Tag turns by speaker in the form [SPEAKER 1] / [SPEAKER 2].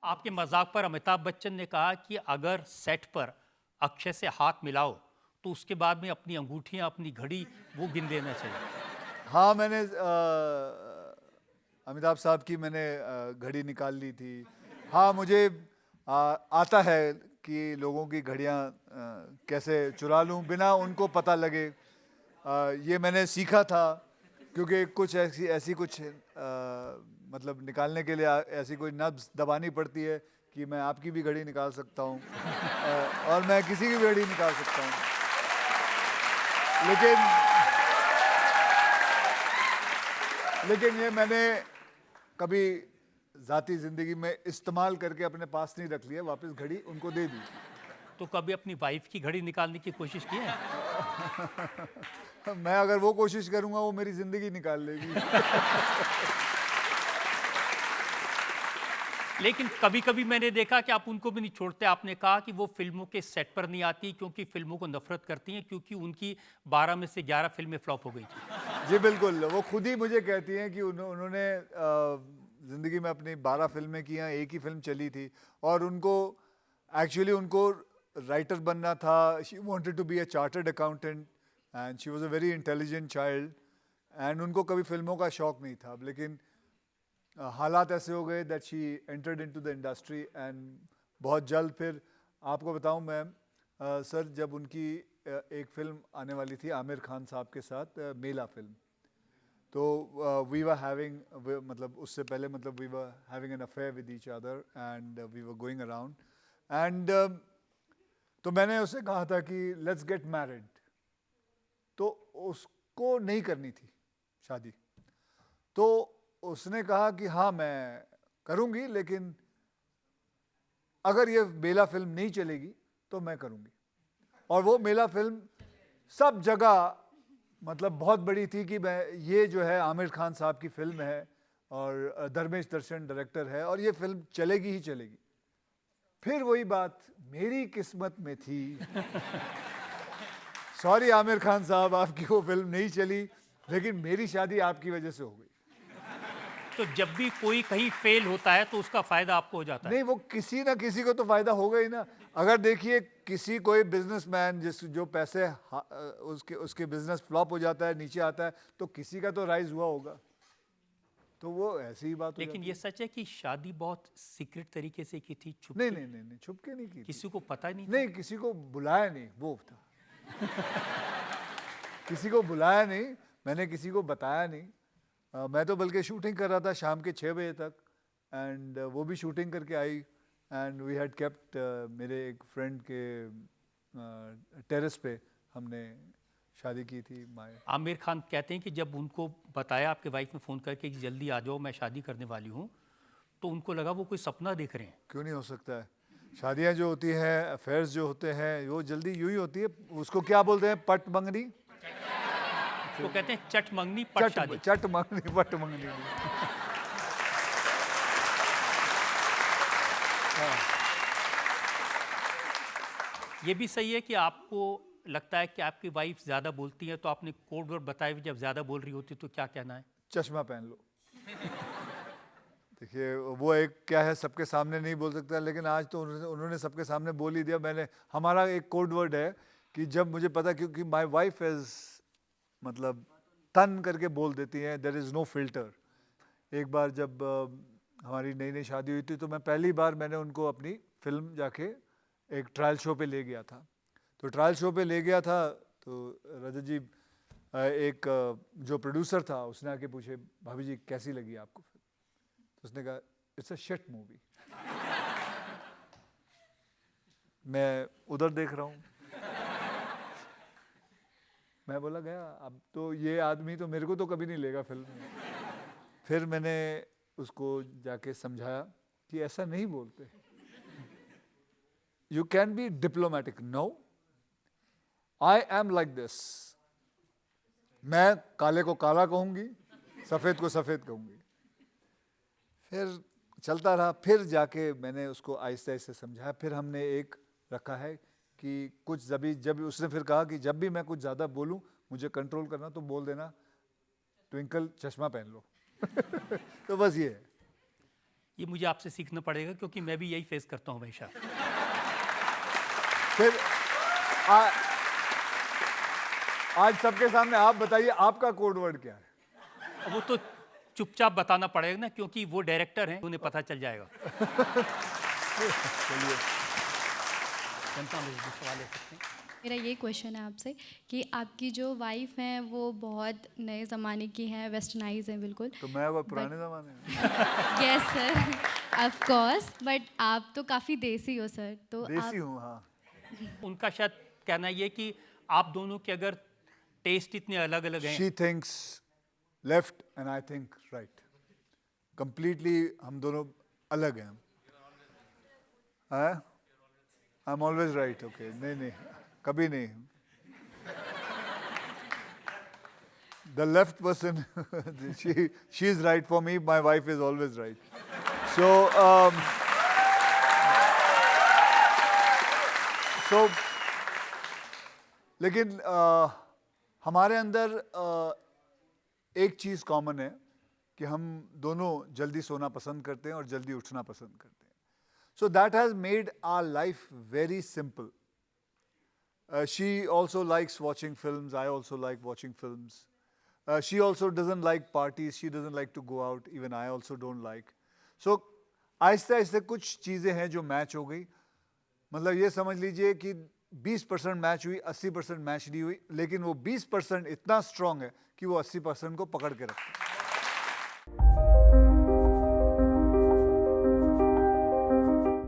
[SPEAKER 1] आपके मजाक पर अमिताभ बच्चन ने कहा कि अगर सेट पर अक्षय से हाथ मिलाओ तो उसके बाद में अपनी अंगूठियां, अपनी घड़ी वो गिन देना चाहिए।
[SPEAKER 2] हाँ, मैंने अमिताभ साहब की मैंने घड़ी निकाल ली थी। हाँ, मुझे आता है कि लोगों की घड़ियाँ कैसे चुरा लूँ बिना उनको पता लगे। ये मैंने सीखा था क्योंकि कुछ ऐसी ऐसी कुछ मतलब निकालने के लिए ऐसी कोई नब्ज़ दबानी पड़ती है कि मैं आपकी भी घड़ी निकाल सकता हूँ और मैं किसी की भी घड़ी निकाल सकता हूँ। लेकिन ये मैंने कभी ज़ाती ज़िंदगी में इस्तेमाल करके अपने पास नहीं रख लिया, वापस घड़ी उनको दे दी।
[SPEAKER 1] तो कभी अपनी वाइफ की घड़ी निकालने की कोशिश की है?
[SPEAKER 2] मैं अगर वो कोशिश करूंगा वो मेरी ज़िंदगी निकाल लेगी।
[SPEAKER 1] लेकिन कभी-कभी मैंने देखा कि आप उनको भी नहीं छोड़ते। आपने कहा कि वो फिल्मों के सेट पर नहीं आती क्योंकि फिल्मों को नफरत करती हैं, क्योंकि उनकी 12 में से 11 फिल्में फ्लॉप हो गई थी।
[SPEAKER 2] जी बिल्कुल, वो खुद ही मुझे कहती हैं कि उन्होंने ज़िंदगी में अपनी 12 फिल्में की हैं, एक ही फिल्म चली थी और उनको एक्चुअली उनको राइटर बनना था। She wanted to be a chartered accountant and she was a very intelligent child and उनको कभी फिल्मों का शौक नहीं था। लेकिन हालात ऐसे हो गए that she entered into the industry and बहुत जल्द फिर आपको बताऊं मैं सर जब उनकी एक फिल्म आने वाली थी आमिर खान साहब के साथ मेला फिल्म, तो वी वर हैविंग मतलब उससे पहले मतलब we were having an affair with each other and we were going around and तो मैंने उससे कहा था कि लेट्स गेट मैरिड, तो उसको नहीं करनी थी शादी। तो उसने कहा कि हाँ मैं करूंगी, लेकिन अगर ये मेला फिल्म नहीं चलेगी तो मैं करूंगी। और वो मेला फिल्म सब जगह मतलब बहुत बड़ी थी कि मैं ये जो है आमिर खान साहब की फिल्म है और धर्मेश दर्शन डायरेक्टर है और ये फिल्म चलेगी ही चलेगी। फिर वही बात मेरी किस्मत में थी। सॉरी आमिर खान साहब, आपकी वो फिल्म नहीं चली, लेकिन मेरी शादी आपकी वजह से हो गई।
[SPEAKER 1] तो जब भी कोई कहीं फेल होता है तो उसका फायदा आपको हो जाता है।
[SPEAKER 2] नहीं, वो किसी ना किसी को तो फायदा होगा ही ना। अगर देखिए किसी कोई बिजनेसमैन जिस जो पैसे उसके उसके बिजनेस फ्लॉप हो जाता है, नीचे आता है, तो किसी का तो राइज हुआ होगा। तो वो ऐसी ही बात हो
[SPEAKER 1] लेकिन
[SPEAKER 2] जाती
[SPEAKER 1] ये
[SPEAKER 2] है।
[SPEAKER 1] सच है कि शादी बहुत सीक्रेट तरीके से की थी, छुप
[SPEAKER 2] नहीं
[SPEAKER 1] के?
[SPEAKER 2] नहीं नहीं नहीं, छुप के नहीं की थी।
[SPEAKER 1] किसी को पता ही नहीं था?
[SPEAKER 2] नहीं, किसी को बुलाया नहीं, वो था। किसी को बुलाया नहीं, मैंने किसी को बताया नहीं। मैं तो बल्कि शूटिंग कर रहा था शाम के 6 बजे तक एंड वो भी शूटिंग करके आई एंड वी हैड केप्ट मेरे एक फ्रेंड के टेरेस पे हमने शादी की थी। माय
[SPEAKER 1] आमिर खान कहते हैं कि जब उनको बताया आपके वाइफ ने फ़ोन करके कि जल्दी आ जाओ, मैं शादी करने वाली हूँ, तो उनको लगा वो कोई सपना देख रहे हैं।
[SPEAKER 2] क्यों नहीं हो सकता है? शादियाँ जो होती हैं, अफेयर्स जो होते हैं, वो जल्दी यूं ही होती है। उसको क्या बोलते हैं? पट मंगनी,
[SPEAKER 1] उसको कहते हैं चट मंगनी पट
[SPEAKER 2] चट
[SPEAKER 1] शादी।
[SPEAKER 2] चट मंगनी, पट मंगनी।
[SPEAKER 1] ये भी सही है कि आपको लगता है कि आपकी वाइफ ज़्यादा बोलती है, तो आपने कोड वर्ड बताए हुए जब ज़्यादा बोल रही होती तो क्या कहना है?
[SPEAKER 2] चश्मा पहन लो। देखिए वो एक क्या है, सबके सामने नहीं बोल सकता, लेकिन आज तो उन्होंने उन्होंने सबके सामने बोल ही दिया। मैंने हमारा एक कोड वर्ड है कि जब मुझे पता, क्योंकि माय वाइफ इज मतलब तन करके बोल देती है, देयर इज़ नो फिल्टर। एक बार जब हमारी नई नई शादी हुई थी, तो मैं पहली बार मैंने उनको अपनी फिल्म जाके एक ट्रायल शो पे ले गया था। तो ट्रायल शो पे ले गया था, तो रजत जी एक जो प्रोड्यूसर था उसने आके पूछे, भाभी जी कैसी लगी आपको फिल्म? तो उसने कहा इट्स अ शिट मूवी। मैं उधर देख रहा हूँ, मैं बोला गया अब तो ये आदमी तो मेरे को तो कभी नहीं लेगा फिल्म में। फिर मैंने उसको जाके समझाया कि ऐसा नहीं बोलते। You can be diplomatic, no I am like this. मैं काले को काला कहूंगी, सफेद को सफेद कहूंगी। फिर चलता रहा, फिर जाके मैंने उसको आहिस्ते आहिस्ते समझाया। फिर हमने एक रखा है कि कुछ जब उसने फिर कहा कि जब भी मैं कुछ ज़्यादा बोलूं, मुझे कंट्रोल करना, तो बोल देना ट्विंकल चश्मा पहन लो। तो बस ये है।
[SPEAKER 1] ये मुझे आपसे सीखना पड़ेगा क्योंकि मैं भी यही फेस करता हूँ हमेशा।
[SPEAKER 2] फिर आज सबके सामने आप बताइए आपका कोड वर्ड क्या है?
[SPEAKER 1] वो तो चुपचाप बताना पड़ेगा ना, क्योंकि वो डायरेक्टर हैं, उन्हें पता चल जाएगा।
[SPEAKER 2] चलिए,
[SPEAKER 1] जनता में भी सवाल ले सकते हैं।
[SPEAKER 3] मेरा ये क्वेश्चन है आपसे कि आपकी जो वाइफ हैं वो बहुत नए ज़माने की हैं, वेस्टर्नाइज हैं बिल्कुल।
[SPEAKER 2] तो मैं वो पुराने जमाने में
[SPEAKER 3] yes sir, of course, but आप तो काफ़ी देसी हो सर, तो
[SPEAKER 2] देसी
[SPEAKER 3] आप
[SPEAKER 2] हूँ, हाँ।
[SPEAKER 1] उनका शायद कहना ये कि आप दोनों के अगर टेस्ट इतने अलग अलग हैं,
[SPEAKER 2] She thinks left and I think right. Completely हम दोनों अलग हैं। हाँ? I'm always right, okay. नहीं नहीं, कभी नहीं। The left person, she is right for me. My wife is always right. So, लेकिन हमारे अंदर एक चीज़ कॉमन है कि हम दोनों जल्दी सोना पसंद करते हैं और जल्दी उठना पसंद करते हैं. So that has made our life very simple. She also likes watching films. I also like watching films. She also doesn't like parties. She doesn't like to go out. Even I also don't like. So आहिस्ते आहिस्ते कुछ चीज़ें हैं जो match हो गई. मतलब ये समझ लीजिए कि 20% मैच हुई, 80% मैच नहीं हुई, लेकिन वो 20% इतना स्ट्रांग है कि वो 80% को पकड़ के रखता है.